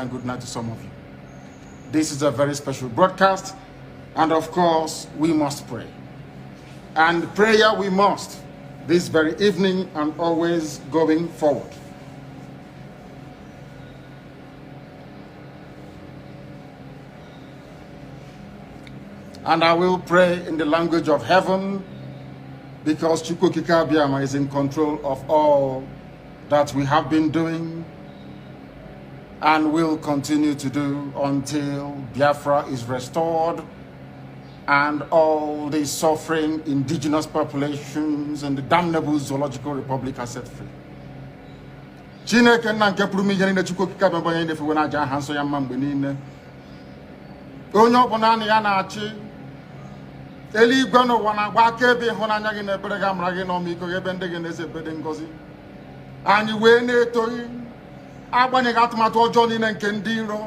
and good night to some of you. This is a very special broadcast, and of course, we must pray. And prayer we must this very evening and always going forward. And I will pray in the language of heaven, because Chukwu Okike Abiama is in control of all that we have been doing and will continue to do until Biafra is restored and all the suffering indigenous populations and the damnable zoological republic are set free. Chineke nna nke pụrụ ihe niile Chukwu Okike Abiama onye na-efewe n'aja aha nsọ ya mma mgbe niile. Onye ọbụla anyị ya na-achị eluigwe n'ụwa na-agba akaebe ịhụnanya gị na ebere gị amara gị n'ọmịiko gị ebe ndị gị na-eze ebede ngọzi. Anyị wee na-etoghị agbanyeghị atụmatụ ọjọọ niile nke ndị iro.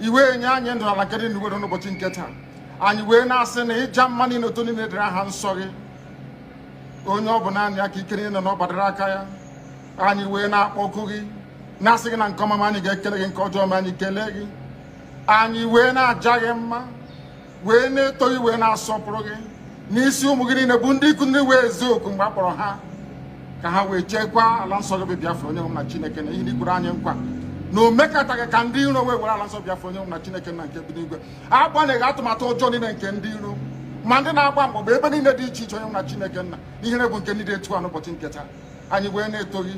Iwe nye anyị ndụ n'ala nke dị n'uwe n'ụbọchị nke taa. Anyị wee na-asị na ịja mma niile otu niile dịrị aha nsọ gị. Onye ọ bụ naanị aka ike niile na ọ gbadara aka ya. Anyị wee na-akpọku gị na-asị gị na nke ọma anyị ga-ekele gị, nke ọjọọ ma anyị kelee gị. Anyị wee na-aja gị mma, wee na-etoghị, wee na-asọpụrụ gị n'isi ụmụ gị niile bụ ndị ikwu ndị wee ezi oku mgbe a kpọrọ ha ka ha wee chekwaa ala nsọ gị bụ Biafra onye nwe na Chineke na ihe ikwuru anyị nkwa na o mekataghị ka ndị iro wee were ala nsọ Biafra onye nwe na Chineke na nke bi n'igwe. Agbanyeghị atụmatụ ọjọọ niile nke ndị iro ma ndị na-agba mgbagba ebe niile dị iche iche onye nwe na Chineke nna ihere bụ nke ndị dị etu a n'ụbọchị nke taa. Anyị wee na-etoghị,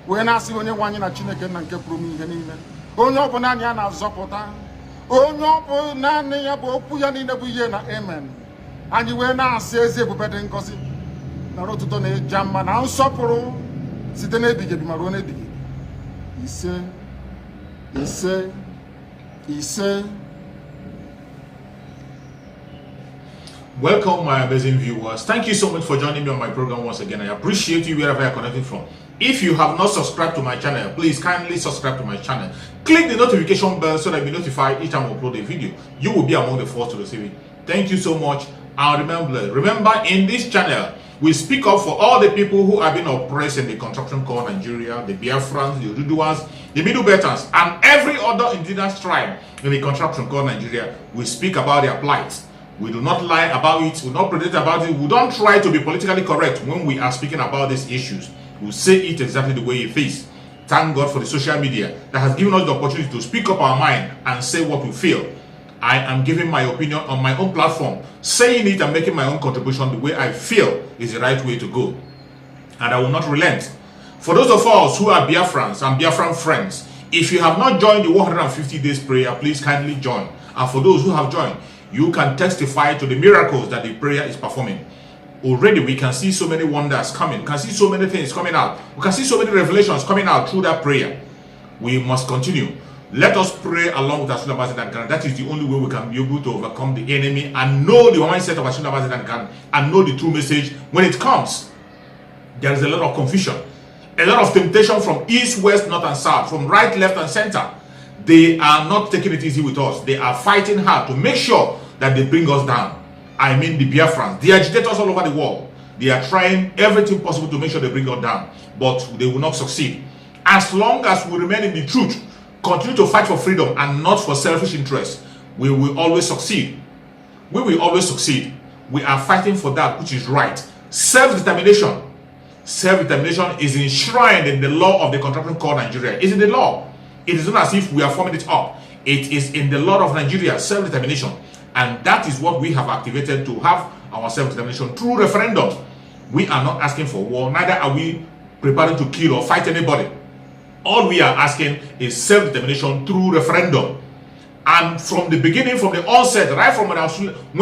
wee na-asị onye nwe anyị na Chineke nna nke pụrụ m ihe niile, onye ọ bụla anyị a na-azọpụta, onye ọ bụ naanị ya bụ okwu ya niile bụ ihe na amen. Anyị wee na-asị ezi ebube dị ngọzi na otuto na ịja mma na nsọpụrụ site n'ebighị ebi ma ruo n'ebighị ebi. Ise ise ise. Welcome, my amazing viewers. Thank you so much for joining me on my program once again. I appreciate you wherever you're connecting from. If you have not subscribed to my channel, please kindly subscribe to my channel. Click the notification bell so that you'll be notified each time I upload a video. You will be among the first to receive it. Thank you so much. And remember, in this channel, we speak up for all the people who have been oppressed in the construction core Nigeria, the Biafrans, the Oduduwas, the Middle Belters, and every other indigenous tribe in the construction core Nigeria. We speak about their plight. We do not lie about it, we do not predict about it, we don't try to be politically correct when we are speaking about these issues. We say it exactly the way it is. Thank God for the social media that has given us the opportunity to speak up our mind and say what we feel. I am giving my opinion on my own platform, saying it and making my own contribution the way I feel is the right way to go. And I will not relent. For those of us who are Biafrans and Biafran friends, if you have not joined the 150 days prayer, please kindly join. And for those who have joined, you can testify to the miracles that the prayer is performing. Already we can see so many wonders coming, we can see so many things coming out, we can see so many revelations coming out through that prayer. We must continue. Let us pray along with Asuna Bazidan. That is the only way we can be able to overcome the enemy and know the mindset of Asuna Bazidan and know the true message when it comes. There is a lot of confusion, a lot of temptation from east, west, north and south, from right, left and center. They are not taking it easy with us. They are fighting hard to make sure that they bring us down. I mean the Biafrans, the agitators all over the world. They are trying everything possible to make sure they bring us down, but they will not succeed. As long as we remain in the truth, continue to fight for freedom and not for selfish interests, we will always succeed. We will always succeed. We are fighting for that which is right. Self-determination. Self-determination is enshrined in the law of the Contraction Core Nigeria. It's in the law. It is not as if we are forming it up. It is in the law of Nigeria, self-determination. And that is what we have activated to have our self-determination through referendum. We are not asking for war, neither are we preparing to kill or fight anybody. All we are asking is self-determination through referendum. And from the beginning, from the onset, right from when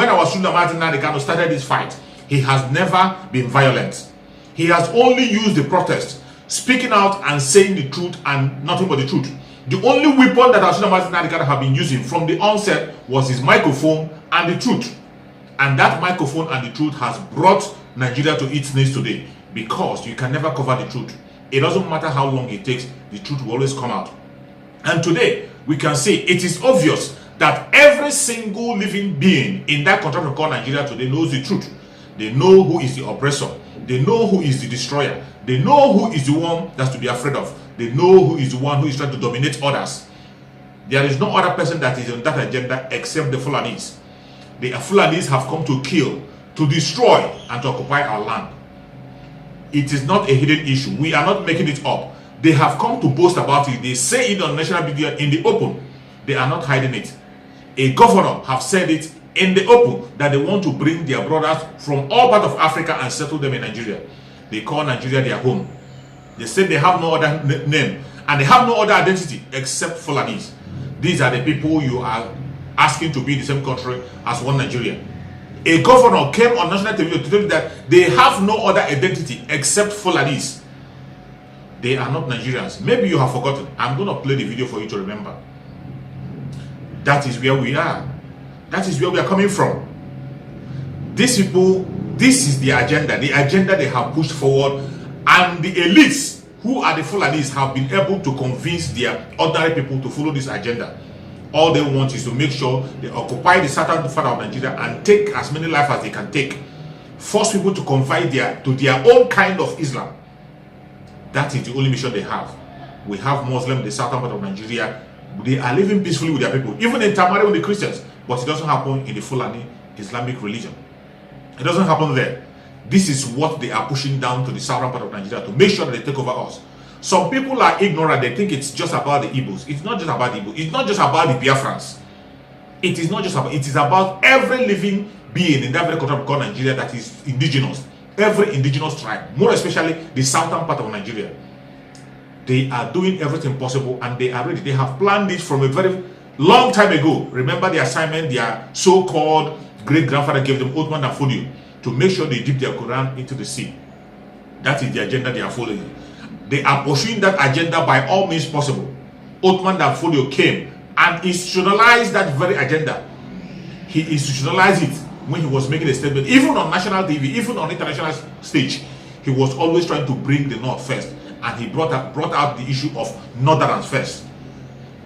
our Sunda Martin Nandekano started this fight, he has never been violent. He has only used the protest, speaking out and saying the truth and nothing but the truth. The only weapon that Asuna Martin Nandekano have been using from the onset was his microphone and the truth. And that microphone and the truth has brought Nigeria to its knees today, because you can never cover the truth. It doesn't matter how long it takes, the truth will always come out. And today, we can see it is obvious that every single living being in that contraction called Nigeria today knows the truth. They know who is the oppressor. They know who is the destroyer. They know who is the one that's to be afraid of. They know who is the one who is trying to dominate others. There is no other person that is on that agenda except the Fulanis. The Fulanis have come to kill, to destroy, and to occupy our land. It is not a hidden issue. We are not making it up. They have come to boast about it. They say it on national media in the open. They are not hiding it. A governor have said it in the open that they want to bring their brothers from all parts of Africa and settle them in Nigeria. They call Nigeria their home. They say they have no other name and they have no other identity except Fulanis. These are the people you are asking to be in the same country as one Nigeria. A governor came on national television to tell you that they have no other identity except Fulanis. They are not Nigerians. Maybe you have forgotten. I'm going to play the video for you to remember. That is where we are. That is where we are coming from. These people, this is the agenda they have pushed forward, and the elites who are the Fulanis have been able to convince their ordinary people to follow this agenda. All they want is to make sure they occupy the southern part of Nigeria and take as many lives as they can take. Force people to convert to their own kind of Islam. That is the only mission they have. We have Muslims in the southern part of Nigeria. They are living peacefully with their people, even in Tamale with the Christians, but it doesn't happen in the Fulani Islamic religion. It doesn't happen there. This is what they are pushing down to the southern part of Nigeria to make sure that they take over us. Some people are ignorant. They think it's just about the Igbos. It's not just about the Igbos. It's not just about the Biafrans. It is not just about, it is about every living being in that very country called Nigeria that is indigenous. Every indigenous tribe, more especially the southern part of Nigeria. They are doing everything possible and they are ready. They have planned this from a very long time ago. Remember the assignment their so-called great-grandfather gave them, Othman and Fodio, to make sure they dip their Quran into the sea. That is the agenda they are following. They are pursuing that agenda by all means possible. Othman and Fodio came and institutionalized that very agenda. He institutionalized it when he was making a statement, even on national TV, even on international stage. He was always trying to bring the North first, and he brought out the issue of Northerners first.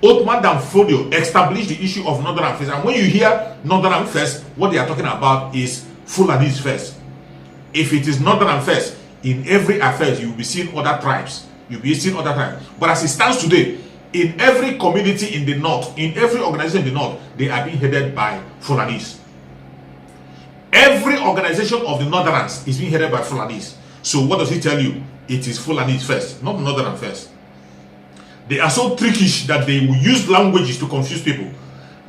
Othman and Fodio established the issue of Northern first, and when you hear Northern first, what they are talking about is Fulanis first. If it is Northern first, in every affair you will be seeing other tribes. You'll be seeing other tribes. But as it stands today, in every community in the north, in every organization in the north, they are being headed by Fulanis. Every organization of the Northerners is being headed by Fulanis. So what does he tell you? It is Fulanis first, not Northern first. They are so trickish that they will use languages to confuse people.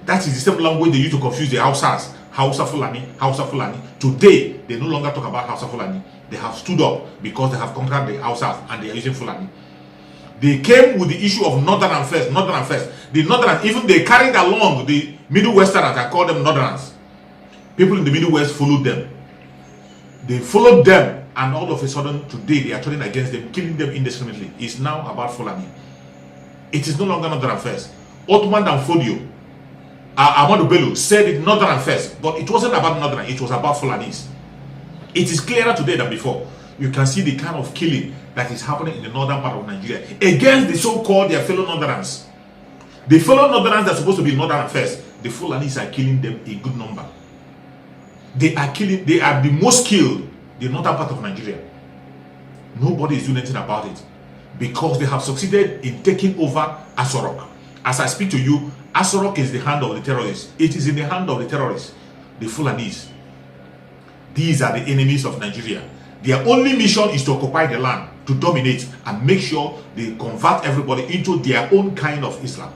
That is the same language they use to confuse the Hausas. Hausa Fulani, Hausa Fulani. Today, they no longer talk about Hausa Fulani. They have stood up because they have conquered the Hausas and they are using Fulani. They came with the issue of Northern first, Northern first. The Northern, even they carried along the Middle Westerners, I call them Northerners. People in the Middle West followed them. They followed them, and all of a sudden, today they are turning against them, killing them indiscriminately. It's now about Fulani. It is no longer Northern first. Othman and Fodio, Ahmadu Bello said it Northern first, but it wasn't about Northern, it was about Fulanis. It is clearer today than before. You can see the kind of killing that is happening in the northern part of Nigeria against the so-called their fellow Northerners. The fellow Northerners that are supposed to be Northern first, the Fulanis are killing them a good number. They are the most killed, the northern part of Nigeria. Nobody is doing anything about it because they have succeeded in taking over Asorok. As I speak to you, Asorok is the hand of the terrorists. It is in the hand of the terrorists, the Fulanis. These are the enemies of Nigeria. Their only mission is to occupy the land, to dominate, and make sure they convert everybody into their own kind of Islam.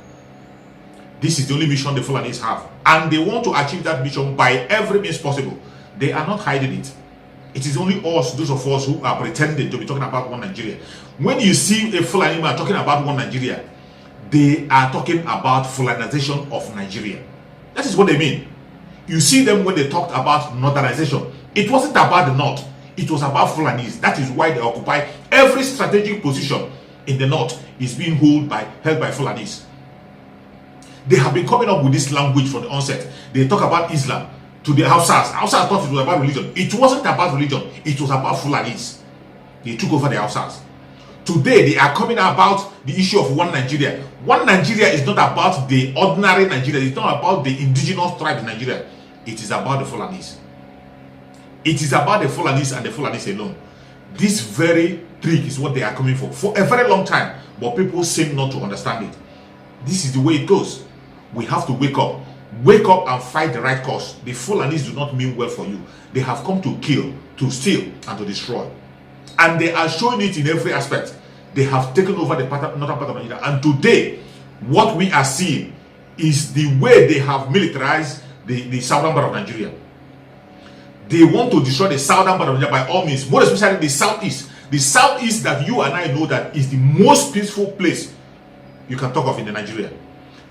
This is the only mission the Fulanis have. And they want to achieve that mission by every means possible. They are not hiding it. It is only us, those of us who are pretending to be talking about one Nigeria. When you see a Fulani man talking about one Nigeria, they are talking about Fulanization of Nigeria. That is what they mean. You see them when they talked about Northernization. It wasn't about the North. It was about Fulanis. That is why they occupy every strategic position in the North is being held by Fulanis. They have been coming up with this language from the onset. They talk about Islam to the Hausas. Hausas thought it was about religion. It wasn't about religion. It was about Fulanis. They took over the Hausas. Today, they are coming about the issue of one Nigeria. One Nigeria is not about the ordinary Nigeria. It's not about the indigenous tribe in Nigeria. It is about the Fulanis. It is about the Fulanis and the Fulanis alone. This very trick is what they are coming for a very long time. But people seem not to understand it. This is the way it goes. We have to wake up. Wake up and fight the right cause. The Fulanis do not mean well for you. They have come to kill, to steal, and to destroy. And they are showing it in every aspect. They have taken over the northern part of Nigeria. And today, what we are seeing is the way they have militarized the southern part of Nigeria. They want to destroy the southern part of Nigeria by all means, more especially the southeast. The southeast that you and I know that is the most peaceful place you can talk of in Nigeria.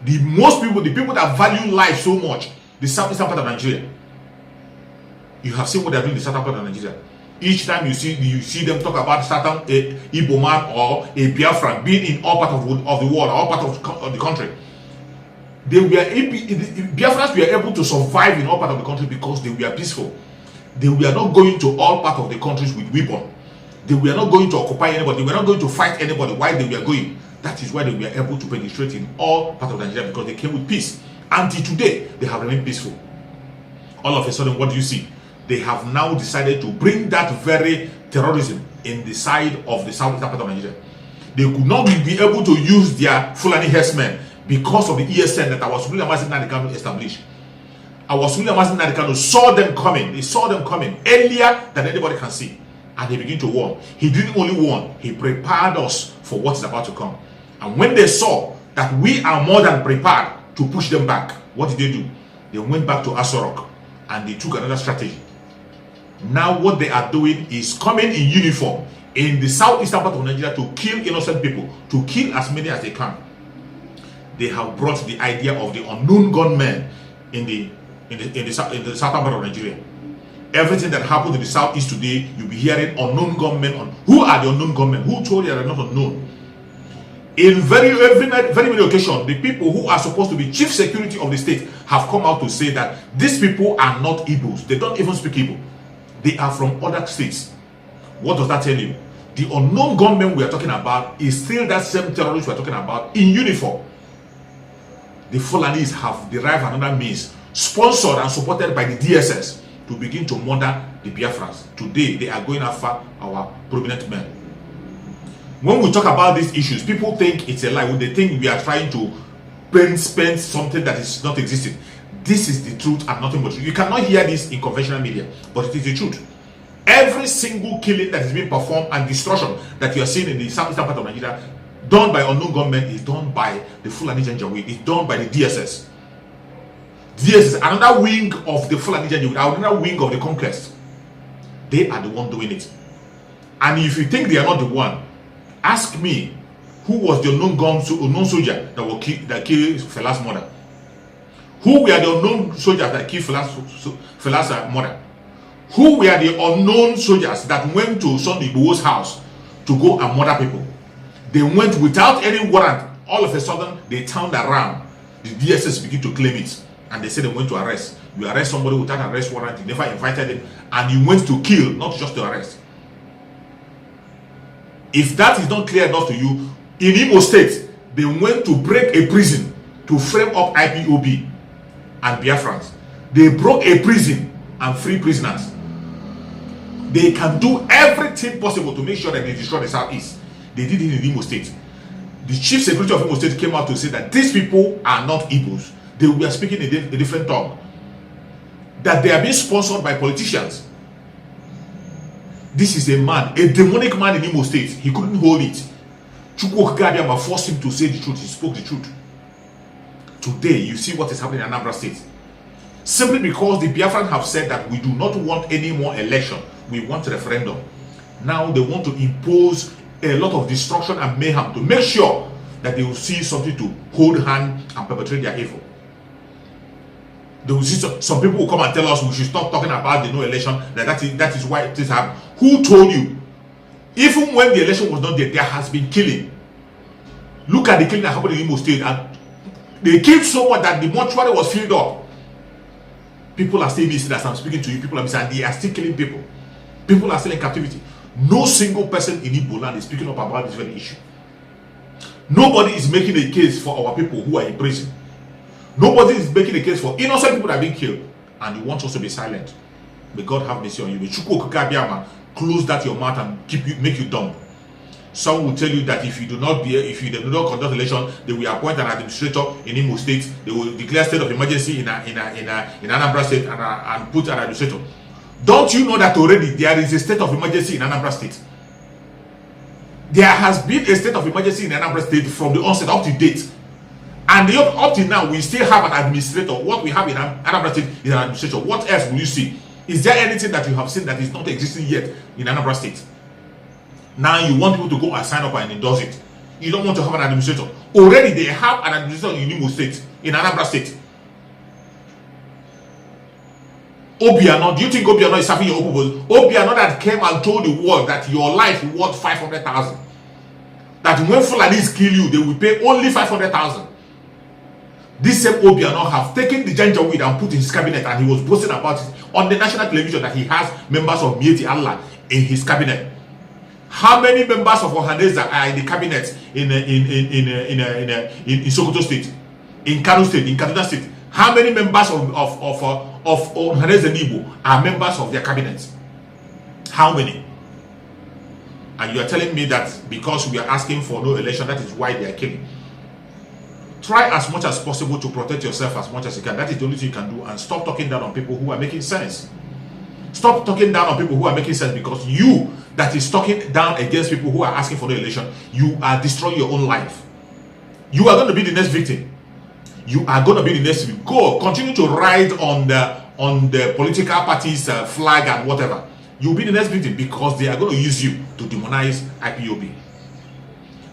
The most people, the people that value life so much, the southeastern part of Nigeria. You have seen what they are doing in the southern part of Nigeria. Each time you see them talk about certain Igbo man or a Biafran being in all parts of the world, all parts of the country. Biafrans were able to survive in all parts of the country because they were peaceful. They were not going to all parts of the countries with weapons. They were not going to occupy anybody. They were not going to fight anybody while they were going. That is why they were able to penetrate in all parts of Nigeria, because they came with peace. Until today, they have remained peaceful. All of a sudden, what do you see? They have now decided to bring that very terrorism in the side of the southeastern part of Nigeria. They could not be able to use their Fulani herdsmen because of the ESN that our Suli Amasi Nnamdi Kanu established. Our Suli Amasi Nnamdi Kanu saw them coming. They saw them coming earlier than anybody can see. And he began to warn. He didn't only warn, he prepared us for what is about to come. And when they saw that we are more than prepared to push them back, what did they do? They went back to Asorok and they took another strategy. Now what they are doing is coming in uniform in the southeastern part of Nigeria to kill innocent people, to kill as many as they can. They have brought the idea of the unknown gunmen in the southern part of Nigeria. Everything that happened in the southeast today, you'll be hearing unknown gunmen. Who are the unknown gunmen? Who told you they are not unknown? In very many occasions, the people who are supposed to be chief security of the state have come out to say that these people are not Igbos. They don't even speak Igbo. They are from other states. What does that tell you? The unknown gunmen we are talking about is still that same terrorist we are talking about in uniform. The Fulanis have derived another means, sponsored and supported by the DSS, to begin to murder the Biafrans. Today, they are going after our prominent men. When we talk about these issues, people think it's a lie. They think we are trying to spend something that is not existing. This is the truth and nothing but truth. You cannot hear this in conventional media, but it is the truth. Every single killing that is being performed and destruction that you are seeing in the southeastern part of Nigeria, done by unknown government, is done by the Fulani Janjaweed. It's done by the DSS. DSS, another wing of the Fulani Janjaweed, another wing of the Conquest. They are the one doing it. And if you think they are not the one, ask me, who was the unknown soldier that killed Fela's mother? Who were the unknown soldiers that killed Fela's mother? Who were the unknown soldiers that went to Sunday Igboho's house to go and murder people? They went without any warrant. All of a sudden, they turned around. The DSS began to claim it. And they said they went to arrest. You arrest somebody without an arrest warrant. You never invited him. And you went to kill, not just to arrest. If that is not clear enough to you, in Imo State, they went to break a prison to frame up IPOB and Biafrans. They broke a prison and free prisoners. They can do everything possible to make sure that they destroy the Southeast. They did it in Imo State. The chief secretary of Imo State came out to say that these people are not Igbos. They were speaking a different tongue. That they are being sponsored by politicians. This is a man, a demonic man in Imo State. He couldn't hold it. Chukwu Okikabiyama forced him to say the truth. He spoke the truth. Today, you see what is happening in Anambra State. Simply because the Biafrans have said that we do not want any more election. We want a referendum. Now they want to impose a lot of destruction and mayhem to make sure that they will see something to hold hand and perpetrate their evil. They will see some people will come and tell us we should stop talking about the no election. That is why this happened. Who told you? Even when the election was not there, there has been killing. Look at the killing that happened in Imo State, and they killed someone that the mortuary was filled up. People are still missing as I'm speaking to you. People are missing, and they are still killing people. People are still in captivity. No single person in Igbo land is speaking up about this very issue. Nobody is making a case for our people who are in prison. Nobody is making a case for innocent people that are being killed, and you want us to be silent. May God have mercy on you. May Chukwu Okikabiyama close that your mouth and make you dumb. Some will tell you that if you do not conduct election, they will appoint an administrator in Imo State. They will declare state of emergency in Anambra State and put an administrator. Don't you know that already there is a state of emergency in Anambra State? There has been a state of emergency in Anambra State from the onset up to date. And up till now, we still have an administrator. What we have in Anambra State is an administrator. What else will you see? Is there anything that you have seen that is not existing yet in Anambra State? Now you want people to go and sign up and endorse it. You don't want to have an administrator. Already they have an administrator in Imo State, in Anambra State. Obiano, do you think Obiano is serving your purpose? Obiano that came and told the world that your life is worth 500,000. That when Fulanis kill you, they will pay only 500,000. This same Obiano have taken the Janjaweed and put in his cabinet, and he was boasting about it on the national television that he has members of Mieti Allah in his cabinet. How many members of Ohaneza are in the cabinet in Sokoto State, in Kano State, in Kaduna State? How many members of Ohaneza Nibo are members of their cabinet? How many? And you are telling me that because we are asking for no election, that is why they are killing. Try as much as possible to protect yourself as much as you can. That is the only thing you can do. And stop talking down on people who are making sense. Stop talking down on people who are making sense, because you that is talking down against people who are asking for the election, you are destroying your own life. You are going to be the next victim. You are going to be the next victim. Go, continue to ride on the political party's flag and whatever. You'll be the next victim, because they are going to use you to demonize IPOB.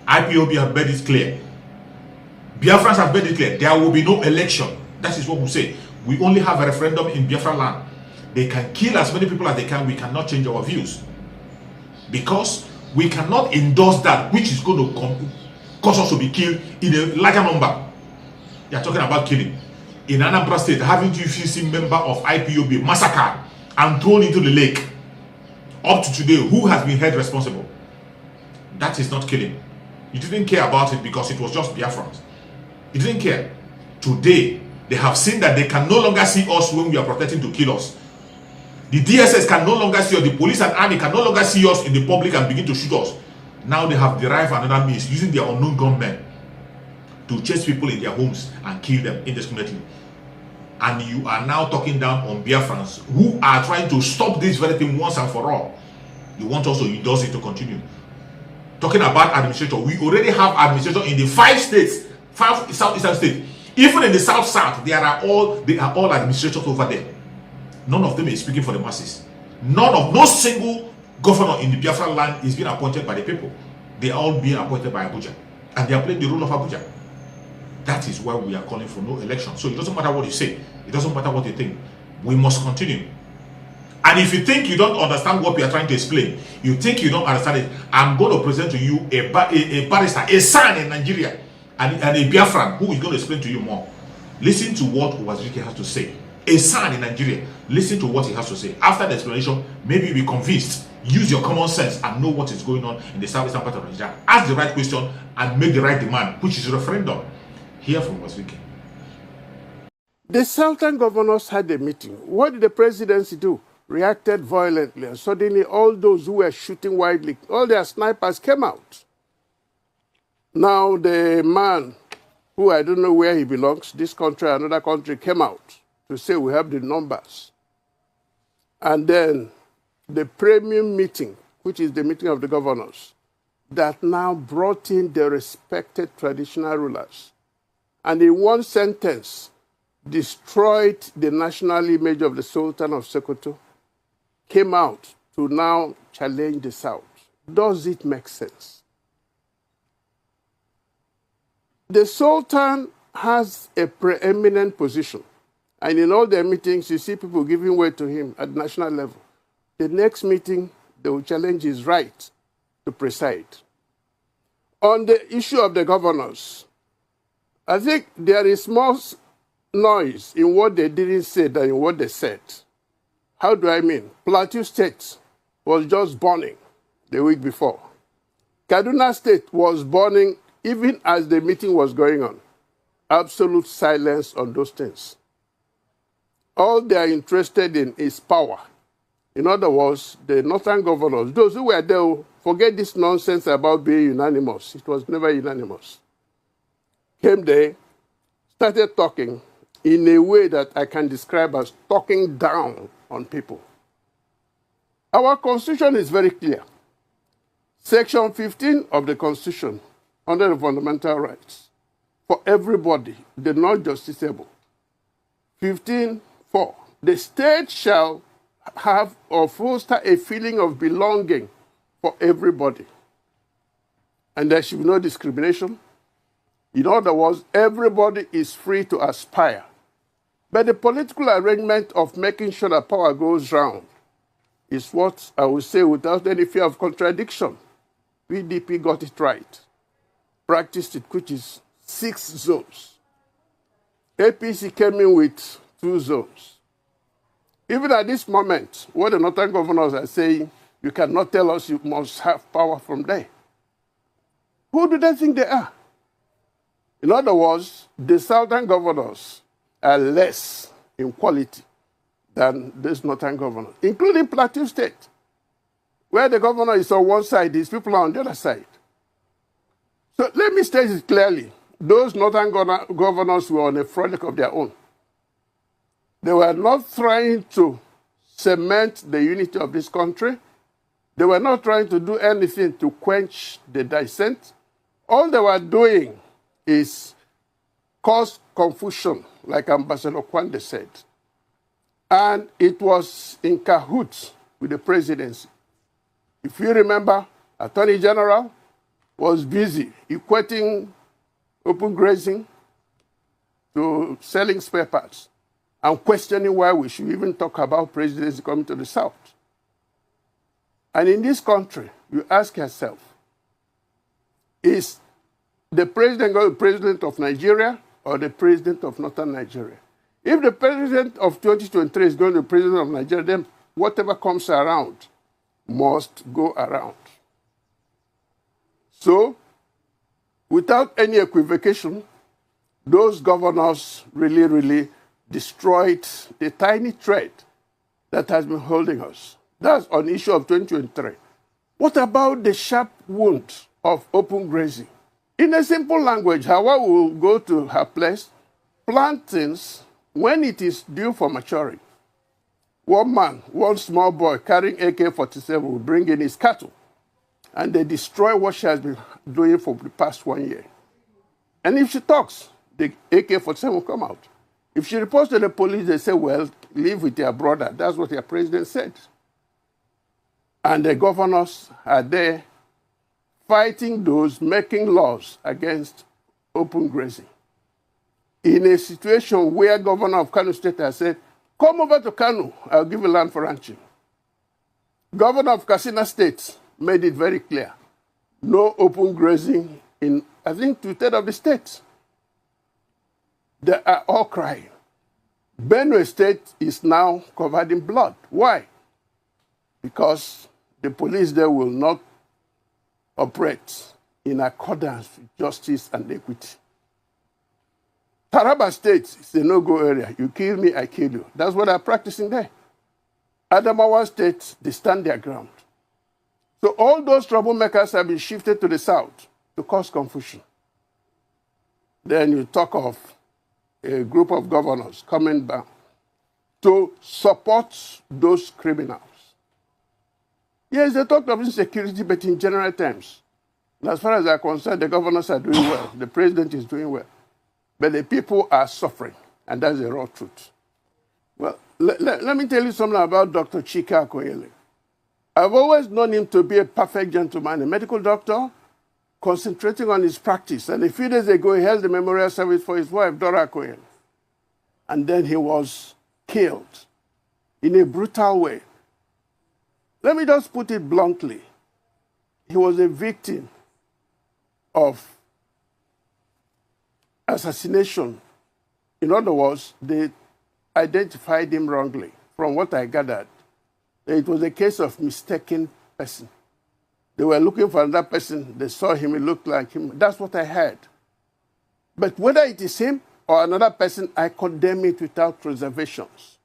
IPOB have made it clear. Biafrans have made it clear. There will be no election. That is what we say. We only have a referendum in Biafra land. They can kill as many people as they can. We cannot change our views, because we cannot endorse that which is going to cause us to be killed in a larger number. They are talking about killing. In Anambra State, haven't you seen member of IPOB massacred and thrown into the lake? Up to today, who has been held responsible? That is not killing. You didn't care about it because it was just Biafrans. You didn't care. Today, they have seen that they can no longer see us when we are protecting to kill us. The DSS can no longer see us. The police and army can no longer see us in the public and begin to shoot us. Now they have derived another means, using their unknown gunmen to chase people in their homes and kill them indiscriminately. And you are now talking down on Biafrans who are trying to stop this very thing once and for all. You want us to endorse it to continue. Talking about administrator, we already have administrator in the 5 states, 5 southeastern states. Even in the south, they are all administrators over there. None of them is speaking for the masses. No single governor in the Biafra land is being appointed by the people. They are all being appointed by Abuja, and they are playing the role of Abuja. That is why we are calling for no election. So it doesn't matter what you say, it doesn't matter what you think. We must continue. And if you think you don't understand what we are trying to explain, you think you don't understand it, I'm going to present to you a barrister, a son in Nigeria, and a Biafran who is going to explain to you more. Listen to what Wazirike has to say. A son in Nigeria, listen to what he has to say. After the explanation, maybe you'll be convinced. Use your common sense and know what is going on in the southeastern part of Nigeria. Ask the right question and make the right demand, which is a referendum. Hear from Wazirike. The Southern governors had a meeting. What did the presidency do? Reacted violently, and suddenly all those who were shooting widely, all their snipers came out. Now the man, who I don't know where he belongs, this country or another country, came out to say we have the numbers. And then the premium meeting, which is the meeting of the governors, that now brought in the respected traditional rulers, and in one sentence destroyed the national image of the Sultan of Sokoto, came out to now challenge the South. Does it make sense? The Sultan has a preeminent position, and in all their meetings, you see people giving way to him at national level. The next meeting, they will challenge his right to preside. On the issue of the governors, I think there is more noise in what they didn't say than in what they said. How do I mean? Plateau State was just burning the week before. Kaduna State was burning even as the meeting was going on. Absolute silence on those things. All they are interested in is power. In other words, the northern governors, those who were there, forget this nonsense about being unanimous. It was never unanimous. Came there, started talking in a way that I can describe as talking down on people. Our Constitution is very clear. Section 15 of the Constitution, under the fundamental rights, for everybody, the non-justiciable. 15.4, the state shall have or foster a feeling of belonging for everybody. And there should be no discrimination. In other words, everybody is free to aspire. But the political arrangement of making sure that power goes round is what I would say without any fear of contradiction. PDP got it right, practiced it, which is 6 zones. APC came in with 2 zones. Even at this moment, what the northern governors are saying, you cannot tell us you must have power from there. Who do they think they are? In other words, the southern governors are less in quality than these northern governors, including Plateau State, where the governor is on one side, these people are on the other side. So let me state it clearly. Those northern governors were on a frolic of their own. They were not trying to cement the unity of this country. They were not trying to do anything to quench the dissent. All they were doing is cause confusion, like Ambassador Kwande said. And it was in cahoots with the presidency. If you remember, Attorney General was busy equating open grazing to selling spare parts and questioning why we should even talk about presidency coming to the South. And in this country, you ask yourself, is the president going to be president of Nigeria or the president of Northern Nigeria? If the president of 2023 is going to be president of Nigeria, then whatever comes around must go around. So, without any equivocation, those governors really destroyed the tiny thread that has been holding us. That's on the issue of 2023. What about the sharp wound of open grazing? In a simple language, Hawa will go to her place, plant things when it is due for maturing. One man, one small boy carrying AK-47 will bring in his cattle, and they destroy what she has been doing for the past 1 year. And if she talks, the AK-47 will come out. If she reports to the police, they say, well, live with your brother. That's what your president said. And the governors are there fighting those making laws against open grazing. In a situation where Governor of Kano State has said, come over to Kano, I'll give you land for ranching. Governor of Katsina State made it very clear, no open grazing in, I think, 2/3 of the states. They are all crying. Benue State is now covered in blood. Why? Because the police there will not operate in accordance with justice and equity. Taraba State is a no-go area. You kill me, I kill you. That's what they're practicing there. Adamawa State, they stand their ground. So all those troublemakers have been shifted to the south to cause confusion. Then you talk of a group of governors coming down to support those criminals. Yes, they talk of insecurity, but in general terms. And as far as I'm concerned, the governors are doing well. The president is doing well. But the people are suffering, and that's the raw truth. Well, let me tell you something about Dr. Chika Okoyele. I've always known him to be a perfect gentleman, a medical doctor, concentrating on his practice. And a few days ago, he held the memorial service for his wife, Dora Okoyele. And then he was killed in a brutal way. Let me just put it bluntly. He was a victim of assassination. In other words, they identified him wrongly. From what I gathered, it was a case of mistaken person. They were looking for another person. They saw him. He looked like him. That's what I heard. But whether it is him or another person, I condemn it without reservations.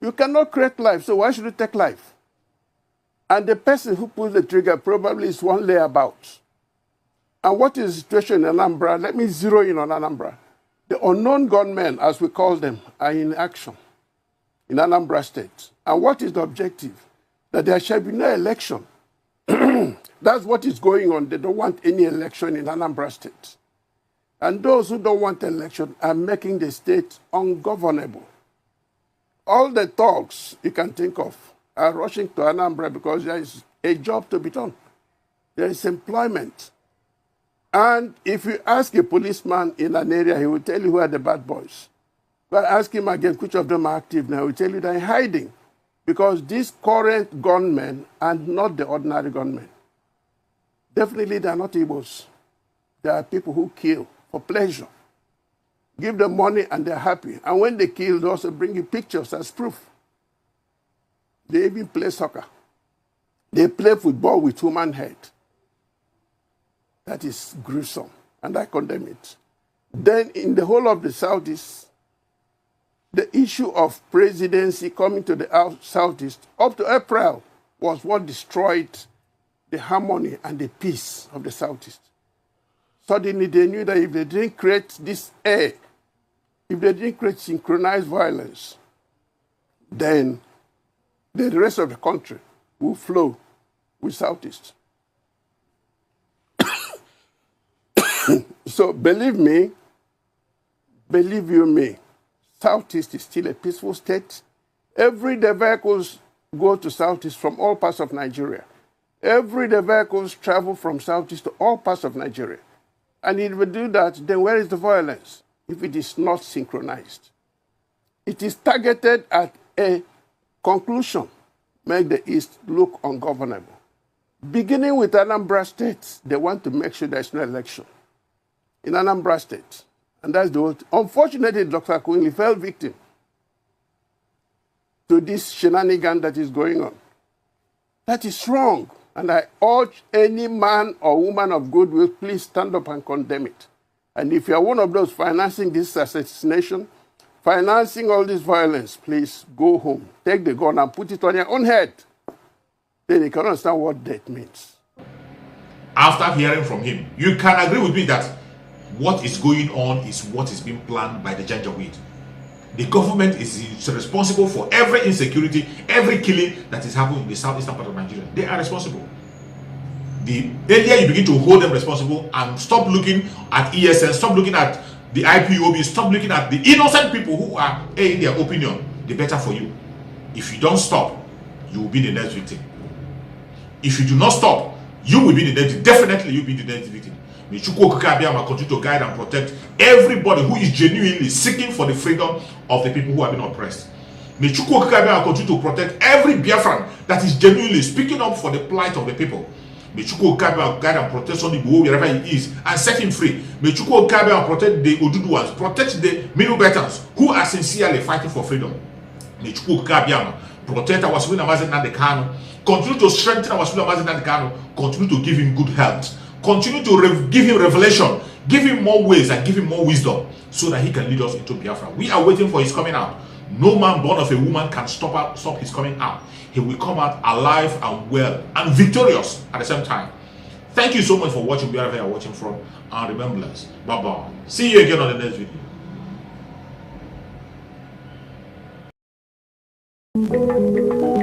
You cannot create life, so why should you take life? And the person who pulls the trigger probably is one layabout. And what is the situation in Anambra? Let me zero in on Anambra. The unknown gunmen, as we call them, are in action in Anambra State. And what is the objective? That there shall be no election. That's what is going on. They don't want any election in Anambra State. And those who don't want election are making the state ungovernable. All the thugs you can think of are rushing to Anambra because there is a job to be done. There is employment. And if you ask a policeman in an area, he will tell you who are the bad boys. But ask him again which of them are active now, he will tell you they're hiding. Because these current gunmen are not the ordinary gunmen. Definitely they are not Igbos. They are people who kill for pleasure. Give them money and they're happy. And when they kill, they also bring you pictures as proof. They even play soccer. They play football with human head. That is gruesome, and I condemn it. Then in the whole of the Southeast, the issue of presidency coming to the Southeast up to April was what destroyed the harmony and the peace of the Southeast. Suddenly they knew that if they didn't create this air, if they didn't create synchronized violence, then the rest of the country will flow with Southeast. So believe me, believe you me, Southeast is still a peaceful state. Every day vehicles go to Southeast from all parts of Nigeria. Every day vehicles travel from Southeast to all parts of Nigeria. And if we do that, then where is the violence? If it is not synchronized. It is targeted at a conclusion, make the East look ungovernable. Beginning with Anambra State, they want to make sure there's no election in Anambra State. And that's the whole thing. Unfortunately, Dr. Quinley fell victim to this shenanigan that is going on. That is wrong. And I urge any man or woman of goodwill, please stand up and condemn it. And if you're one of those financing this assassination, financing all this violence, please go home. Take the gun and put it on your own head. Then you can understand what death means. After hearing from him, you can agree with me that what is going on is what is being planned by the Janjaweed. The government is responsible for every insecurity, every killing that is happening in the southeastern part of Nigeria. They are responsible. The earlier you begin to hold them responsible and stop looking at ESN, stop looking at the IPOB, stop looking at the innocent people who are in their opinion, the better for you. If you don't stop, you will be the next victim. If you do not stop, you will be the next, definitely you will be the next victim. May Chukwu Okike Abiyama continue to guide and protect everybody who is genuinely seeking for the freedom of the people who have been oppressed. May Chukwu Okike Abiyama continue to protect every Biafran that is genuinely speaking up for the plight of the people. May Chukwu Okike Abiyama guide and protect Sunday Igboho wherever he is and set him free. May Chukwu Okike Abiyama protect the Oduduwans, protect the Middle-Belters who are sincerely fighting for freedom. May Chukwu Okike Abiyama protect our Asuwin Amazi Nnamdi Kanu, continue to strengthen our Asuwin Amazi Nnamdi Kanu, continue to give him good health. Continue to give him revelation, give him more ways and give him more wisdom so that he can lead us into Biafra. We are waiting for his coming out. No man born of a woman can stop his coming out. He will come out alive and well and victorious at the same time. Thank you so much for watching wherever you are watching from. And remember us. Bye-bye. See you again on the next video.